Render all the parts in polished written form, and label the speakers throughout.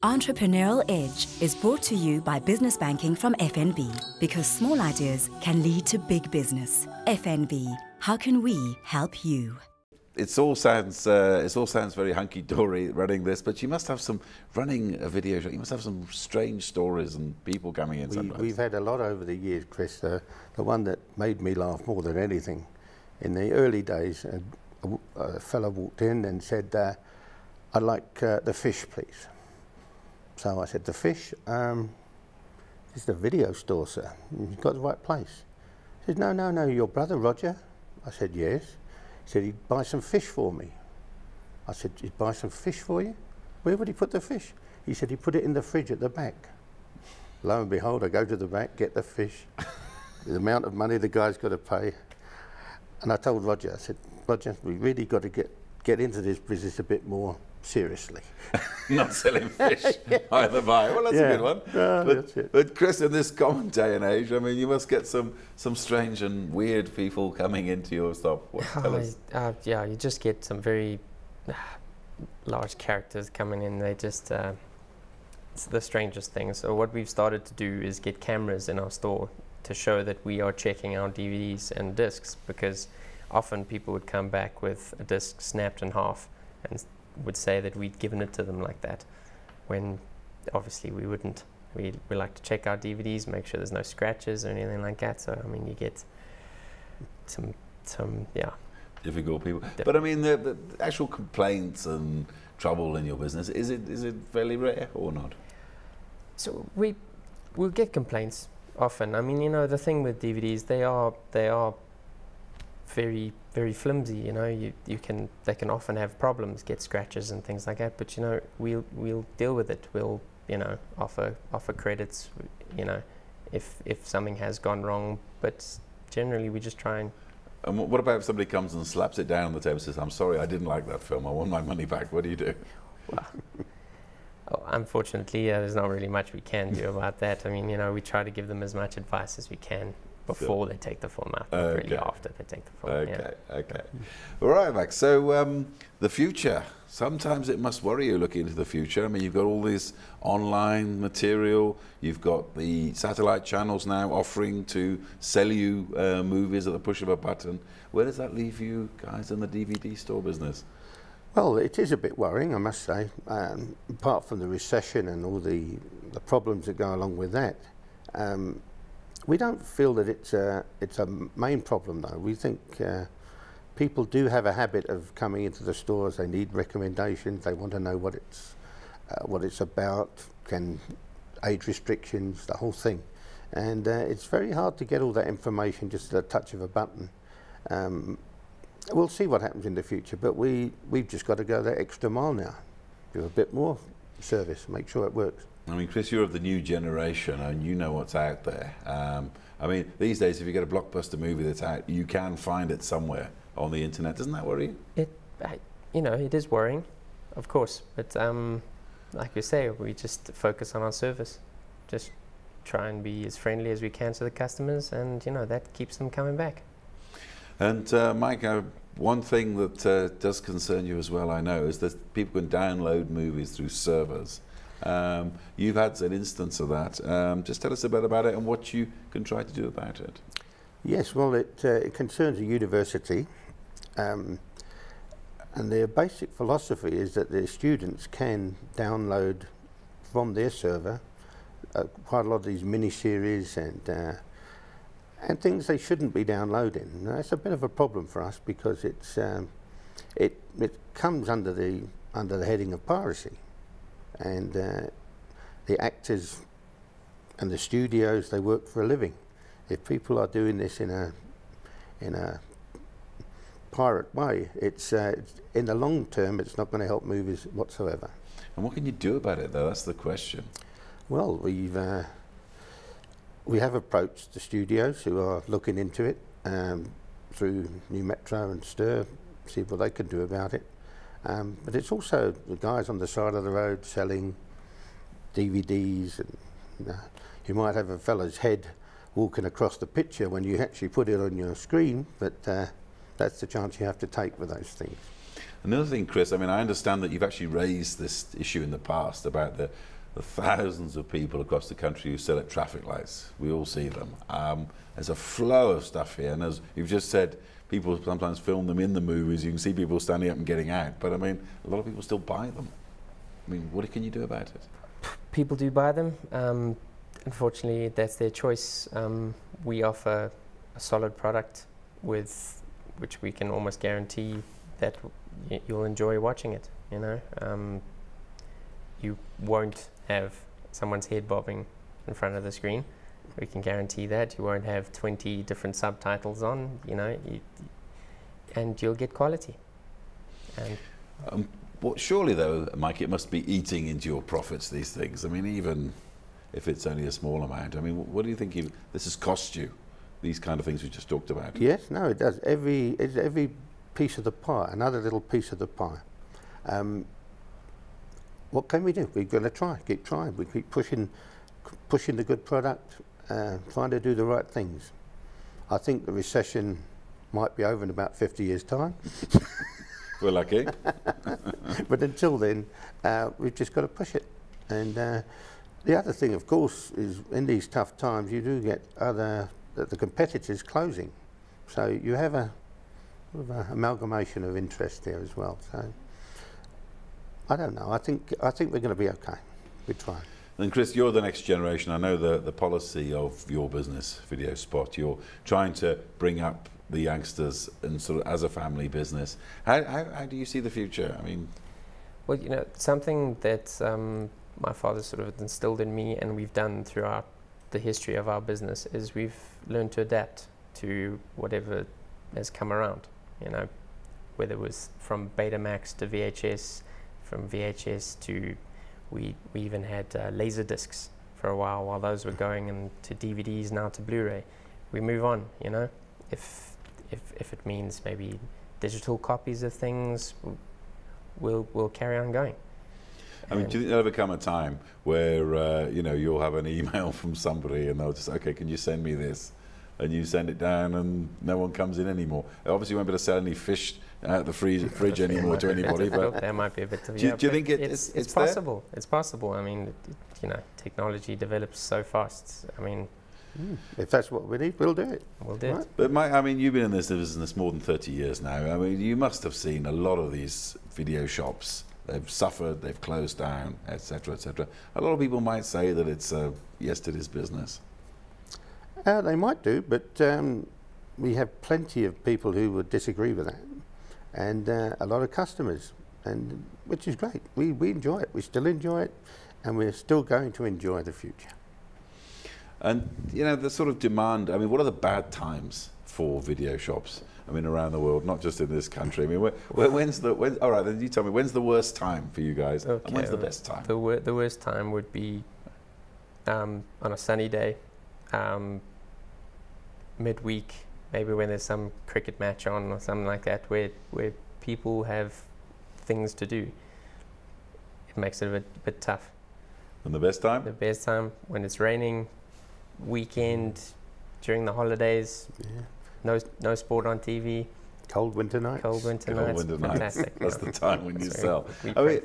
Speaker 1: Entrepreneurial Edge is brought to you by Business Banking from FNB, because small ideas can lead to big business. FNB, how can we help you?
Speaker 2: It all sounds very hunky-dory running this, but you must have some, running a video show, you must have some strange stories and people coming in sometimes.
Speaker 3: We've had a lot over the years, Chris. The one that made me laugh more than anything, in the early days, a fellow walked in and said, I'd like the fish, please. So I said, the fish? This is the video store, sir. You've got the right place. He said, no, your brother Roger? I said, yes. He said, he'd buy some fish for me. I said, he'd buy some fish for you? Where would he put the fish? He said, he put it in the fridge at the back. Lo and behold, I go to the back, get the fish, the amount of money the guy's got to pay. And I told Roger, I said, Roger, we really got to get into this business a bit more seriously.
Speaker 2: Not selling fish either by. Well, that's a good one.
Speaker 3: That's it.
Speaker 2: But Chris, in this common day and age, I mean, you must get some strange and weird people coming into your shop. Tell us.
Speaker 4: Yeah, you just get some very large characters coming in. They just, it's the strangest things. So what we've started to do is get cameras in our store to show that we are checking our DVDs and discs, because often people would come back with a disc snapped in half and would say that we'd given it to them like that, when obviously we wouldn't. We like to check our DVDs, make sure there's no scratches or anything like that. So I mean, you get some
Speaker 2: difficult people. But I mean, the actual complaints and trouble in your business, is it fairly rare or not? So
Speaker 4: we'll get complaints often. I mean, you know, the thing with DVDs, they are very, very flimsy. You know, they can often have problems, get scratches and things like that. But you know, we'll deal with it. We'll, you know, offer credits, you know, if something has gone wrong. But generally, we just try and.
Speaker 2: And what about if somebody comes and slaps it down on the table and says, "I'm sorry, I didn't like that film. I want my money back." What do you do?
Speaker 4: Well, unfortunately, there's not really much we can do about that. I mean, you know, we try to give them as much advice as we can before they take the film out, not really after they take the film.
Speaker 2: Okay. All right, Max. So the future, sometimes it must worry you looking into the future. I mean, you've got all this online material, you've got the satellite channels now offering to sell you movies at the push of a button. Where does that leave you guys in the DVD store business?
Speaker 3: Well, it is a bit worrying, I must say. Apart from the recession and all the problems that go along with that, we don't feel that it's a main problem, though. We think people do have a habit of coming into the stores. They need recommendations. They want to know what it's about, age restrictions, the whole thing. And it's very hard to get all that information just at a touch of a button. We'll see what happens in the future, but we've just got to go that extra mile now. Do a bit more service, make sure it works.
Speaker 2: I mean, Chris, you're of the new generation and you know what's out there. I mean, these days, if you get a blockbuster movie that's out, you can find it somewhere on the internet. Doesn't that worry you?
Speaker 4: You know, it is worrying, of course. But like you say, we just focus on our service. Just try and be as friendly as we can to the customers, and, you know, that keeps them coming back.
Speaker 2: And Mike, one thing that does concern you as well, I know, is that people can download movies through servers. You've had an instance of that. Just tell us a bit about it and what you can try to do about it.
Speaker 3: Yes, well, it concerns a university, and their basic philosophy is that their students can download from their server quite a lot of these mini-series and things they shouldn't be downloading. Now, it's a bit of a problem for us, because it comes under the heading of piracy. And the actors and the studios, they work for a living. If people are doing this in a pirate way, it's in the long term, it's not going to help movies whatsoever.
Speaker 2: And what can you do about it, though? That's the question.
Speaker 3: Well, we have approached the studios who are looking into it through New Metro and Stir, see what they can do about it. But it's also the guys on the side of the road selling DVDs, and you might have a fella's head walking across the picture when you actually put it on your screen, but that's the chance you have to take with those things.
Speaker 2: Another thing, Chris, I mean, I understand that you've actually raised this issue in the past about the thousands of people across the country who sit at traffic lights. We all see them. There's a flow of stuff here, and as you've just said, people sometimes film them in the movies. You can see people standing up and getting out, but I mean, a lot of people still buy them. I mean, what can you do about it?
Speaker 4: People do buy them. Unfortunately, that's their choice. We offer a solid product with which we can almost guarantee that you'll enjoy watching it. You know, you won't have someone's head bobbing in front of the screen. We can guarantee that. You won't have 20 different subtitles on. You know, and you'll get quality. And
Speaker 2: well, surely though, Mike, it must be eating into your profits, these things. I mean, even if it's only a small amount. I mean, what do you think this has cost you? These kind of things we just talked about.
Speaker 3: Yes, no, it does. It's every piece of the pie, another little piece of the pie. What can we do? We're going to keep trying. We keep pushing the good product, trying to do the right things. I think the recession might be over in about 50 years' time.
Speaker 2: We're lucky.
Speaker 3: But until then, we've just got to push it. And the other thing, of course, is in these tough times, you do get the competitors closing. So you have a sort of an amalgamation of interest there as well. So I don't know. I think we're going to be okay. We're trying.
Speaker 2: And Chris, you're the next generation. I know the policy of your business, Video Spot. You're trying to bring up the youngsters and sort of as a family business. How do you see the future? I mean,
Speaker 4: well, you know, something that my father sort of instilled in me, and we've done throughout the history of our business, is we've learned to adapt to whatever has come around. You know, whether it was from Betamax to VHS, from VHS to we even had laser discs for a while those were going, and to DVDs, now to Blu-ray. We move on, you know. If it means maybe digital copies of things, we'll carry on going.
Speaker 2: I mean, do you think there'll ever come a time where you know, you'll have an email from somebody and they'll just, okay, can you send me this? And you send it down and no one comes in anymore. Obviously you won't be able to sell any fish out the fridge anymore to anybody. But
Speaker 4: there might be a bit of,
Speaker 2: do you think it's
Speaker 4: possible? It's possible. I mean, you know, technology develops so fast. I mean,
Speaker 3: if that's what we need, we'll do it.
Speaker 4: We'll do it.
Speaker 2: But Mike, I mean, you've been in this business more than 30 years now. I mean, you must have seen a lot of these video shops. They've suffered, they've closed down, etc., etc. A lot of people might say that it's yesterday's business.
Speaker 3: They might do, but we have plenty of people who would disagree with that, and a lot of customers, and which is great. We enjoy it. We still enjoy it, and we're still going to enjoy the future.
Speaker 2: And you know, the sort of demand. I mean, what are the bad times for video shops? I mean, around the world, not just in this country. I mean, all right, then you tell me, when's the worst time for you guys,
Speaker 4: okay,
Speaker 2: and when's the best time?
Speaker 4: The worst time would be on a sunny day, midweek, maybe when there's some cricket match on or something like that, where people have things to do. It makes it a bit tough.
Speaker 2: And the best time?
Speaker 4: The best time when it's raining, weekend, during the holidays. Yeah. No sport on TV.
Speaker 3: Cold winter nights.
Speaker 4: Cold winter nights. Fantastic.
Speaker 2: That's the time when you sell. I mean,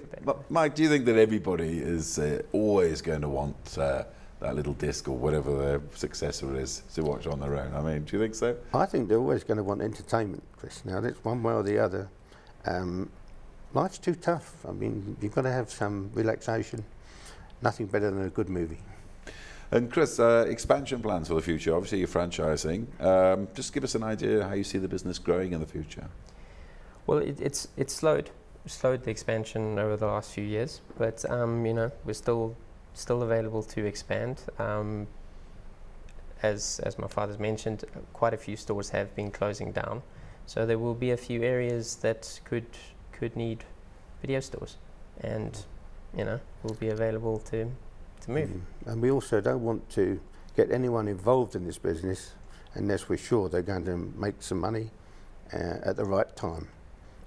Speaker 2: Mike, do you think that everybody is always going to want that little disc or whatever their successor is to watch on their own? I mean, do you think so?
Speaker 3: I think they're always going to want entertainment, Chris. Now, that's one way or the other. Life's too tough. I mean, you've got to have some relaxation. Nothing better than a good movie.
Speaker 2: And Chris, expansion plans for the future. Obviously, you're franchising. Just give us an idea how you see the business growing in the future.
Speaker 4: Well, it's slowed the expansion over the last few years, but you know, we're still available to expand. As my father's mentioned, quite a few stores have been closing down, so there will be a few areas that could need video stores, and you know, will be available to move.
Speaker 3: And we also don't want to get anyone involved in this business unless we're sure they're going to make some money at the right time.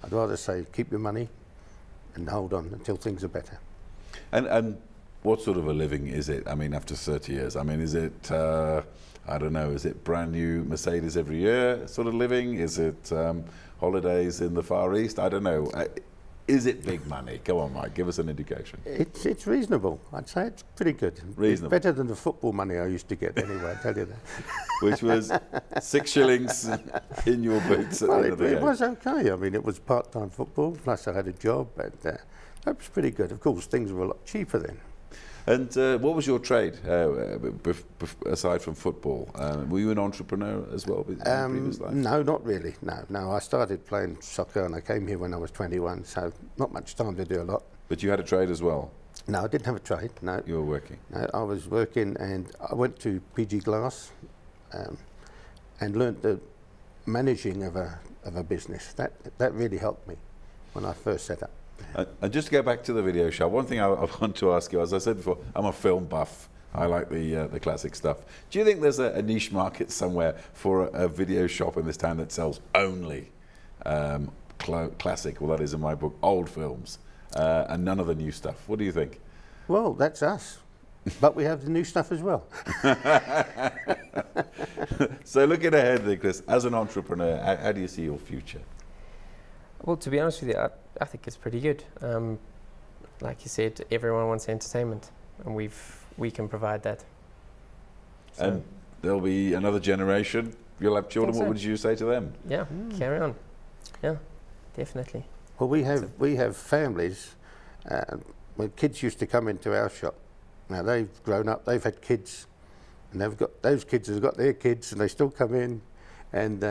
Speaker 3: I'd rather say keep your money and hold on until things are better.
Speaker 2: And what sort of a living is it? I mean, after 30 years, I mean, is it, I don't know, is it brand new Mercedes every year sort of living? Is it holidays in the Far East? I don't know. Is it big money? Come on, Mike, give us an indication.
Speaker 3: It's reasonable. I'd say it's pretty good.
Speaker 2: Reasonable.
Speaker 3: It's better than the football money I used to get anyway, I tell you that.
Speaker 2: Which was 6 shillings in your boots at the end of the
Speaker 3: It
Speaker 2: game.
Speaker 3: was okay. I mean, it was part-time football, plus I had a job, and that was pretty good. Of course, things were a lot cheaper then.
Speaker 2: And what was your trade, aside from football? Were you an entrepreneur as well in your previous life?
Speaker 3: No, not really. No. I started playing soccer and I came here when I was 21, so not much time to do a lot.
Speaker 2: But you had a trade as well?
Speaker 3: No, I didn't have a trade, no.
Speaker 2: You were working?
Speaker 3: No, I was working, and I went to PG Glass and learnt the managing of a business. That really helped me when I first set up.
Speaker 2: And just to go back to the video shop, one thing I want to ask you, as I said before, I'm a film buff. I like the classic stuff. Do you think there's a niche market somewhere for a video shop in this town that sells only classic, well that is in my book, old films, and none of the new stuff? What do you think?
Speaker 3: Well, that's us. But we have the new stuff as well.
Speaker 2: So looking ahead then, Chris, as an entrepreneur, how do you see your future?
Speaker 4: Well, to be honest with you, I think it's pretty good. Like you said, everyone wants entertainment, and we can provide that. So
Speaker 2: And there'll be another generation. You'll have children.
Speaker 4: Think
Speaker 2: What
Speaker 4: so.
Speaker 2: would you say to them?
Speaker 4: yeah, carry on. Yeah, definitely.
Speaker 3: Well, we have families when kids used to come into our shop. Now they've grown up, they've had kids, and those kids have got their kids, and they still come in. And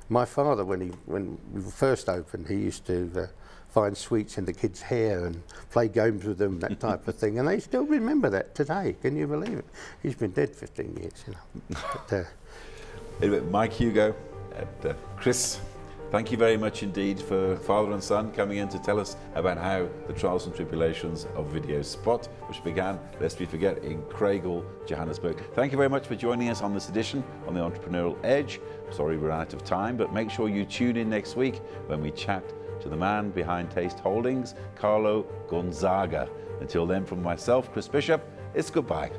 Speaker 3: my father, when we first opened, he used to find sweets in the kids' hair and play games with them, that type of thing. And they still remember that today. Can you believe it? He's been dead 15 years, you know. But,
Speaker 2: Anyway, Mike, Hugo, and Chris, thank you very much indeed for father and son coming in to tell us about how the trials and tribulations of Video Spot, which began, lest we forget, in Craigle, Johannesburg. Thank you very much for joining us on this edition on the Entrepreneurial Edge. Sorry we're out of time, but make sure you tune in next week when we chat to the man behind Taste Holdings, Carlo Gonzaga. Until then, from myself, Chris Bishop, it's goodbye.